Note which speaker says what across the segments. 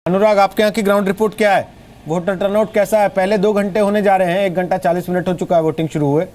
Speaker 1: अनुराग, आपके यहाँ की ग्राउंड रिपोर्ट क्या है? वोटर टर्नआउट कैसा है? पहले 2 घंटे होने जा रहे हैं, 1 घंटा 40 मिनट हो चुका है वोटिंग शुरू हुए।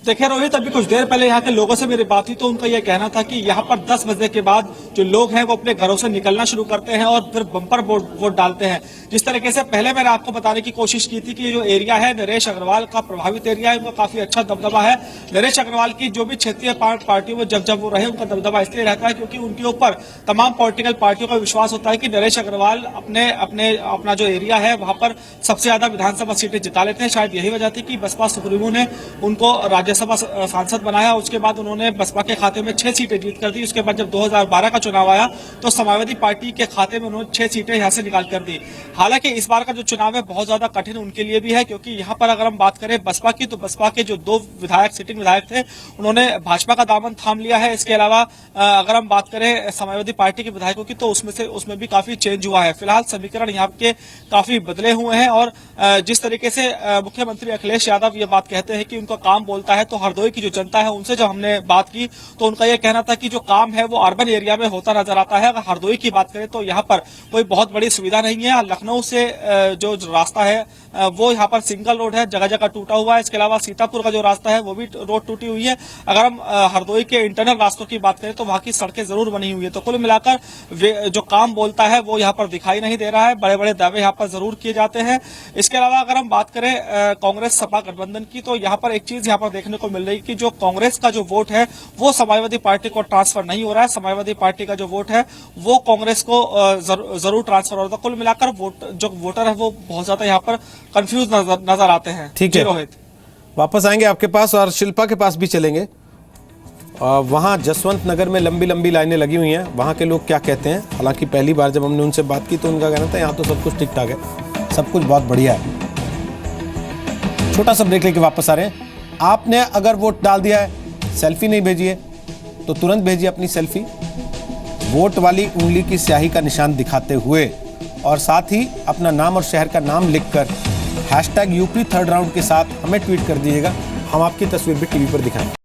Speaker 2: देखिए रोहित, अभी कुछ देर पहले यहाँ के लोगों से मेरी बात हुई तो उनका यह कहना था कि यहाँ पर 10 बजे के बाद जो लोग हैं वो अपने घरों से निकलना शुरू करते हैं और फिर बम्पर वोट डालते हैं। जिस तरीके से पहले मैंने आपको बताने की कोशिश की थी कि जो एरिया है नरेश अग्रवाल का प्रभावित एरिया है, उनका काफी अच्छा दबदबा है। नरेश अग्रवाल की जो भी क्षेत्रीय पार्टियों में जब वो रहे, उनका दबदबा इसलिए रहता है क्योंकि उनके ऊपर तमाम पॉलिटिकल पार्टियों का विश्वास होता है कि नरेश अग्रवाल अपना जो एरिया है वहां पर सबसे ज्यादा विधानसभा सीटें जिता लेते हैं। शायद यही वजह थी कि बसपा सुप्रीमो ने उनको राज्यसभा सांसद बनाया। उसके बाद उन्होंने बसपा के खाते में 6 सीटें जीत कर दी। उसके बाद जब 2012 का चुनाव आया तो समाजवादी पार्टी के खाते में उन्होंने 6 सीटें यहां से निकाल कर दी। हालांकि इस बार का जो चुनाव है बहुत ज्यादा कठिन उनके लिए भी है, क्योंकि यहाँ पर अगर हम बात करें बसपा की तो बसपा के जो 2 सिटिंग विधायक थे उन्होंने भाजपा का दामन थाम लिया है। इसके अलावा अगर हम बात करें समाजवादी पार्टी के विधायकों की तो उसमें भी काफी चेंज हुआ है। फिलहाल समीकरण यहाँ के काफी बदले हुए हैं और जिस तरीके से मुख्यमंत्री अखिलेश यादव ये बात कहते हैं कि उनका काम बोलता है, तो हरदोई की जो जनता है उनसे जब हमने बात की तो उनका यह कहना था कि जो काम है वो अर्बन एरिया में होता नजर आता है। अगर हरदोई की बात करें तो यहाँ पर कोई बहुत बड़ी सुविधा नहीं है। लखनऊ से जो रास्ता है वो यहाँ पर सिंगल रोड है, जगह जगह टूटा हुआ है। इसके अलावा सीतापुर का जो रास्ता है वो भी रोड टूटी हुई है। अगर हम हरदोई के इंटरनल रास्तों की बात करें तो वहां की सड़कें जरूर बनी हुई है। तो कुल मिलाकर जो काम बोलता है वो यहाँ पर दिखाई नहीं दे रहा है। बड़े बड़े दावे यहाँ पर जरूर किए जाते हैं। इसके अलावा अगर हम बात करें कांग्रेस सपा गठबंधन की तो यहाँ पर एक चीज यहाँ पर देखने को मिल रही है कि जो कांग्रेस का जो वोट है वो समाजवादी पार्टी को ट्रांसफर नहीं हो रहा है। समाजवादी पार्टी का जो वोट है वो कांग्रेस को जरूर ट्रांसफर हो रहा है। कुल मिलाकर जो वोटर है वो बहुत ज्यादा यहाँ पर कंफ्यूज नजर आते हैं।
Speaker 1: ठीक है
Speaker 2: रोहित,
Speaker 1: वापस आएंगे आपके पास और शिल्पा के पास भी चलेंगे। वहाँ जसवंत नगर में लंबी लंबी लाइनें लगी हुई हैं, वहाँ के लोग क्या कहते हैं? हालांकि पहली बार जब हमने उनसे बात की तो उनका कहना था यहाँ तो सब कुछ ठीक ठाक है, सब कुछ बहुत बढ़िया है। छोटा सा ब्रेक लेके वापस आ रहे हैं। आपने अगर वोट डाल दिया है, सेल्फी नहीं भेजी है तो तुरंत भेजिए अपनी सेल्फी, वोट वाली उंगली की स्याही का निशान दिखाते हुए, और साथ ही अपना नाम और शहर का नाम लिखकर #UP3rd राउंड के साथ हमें ट्वीट कर दीजिएगा। हम आपकी तस्वीर भी टीवी पर दिखाएंगे।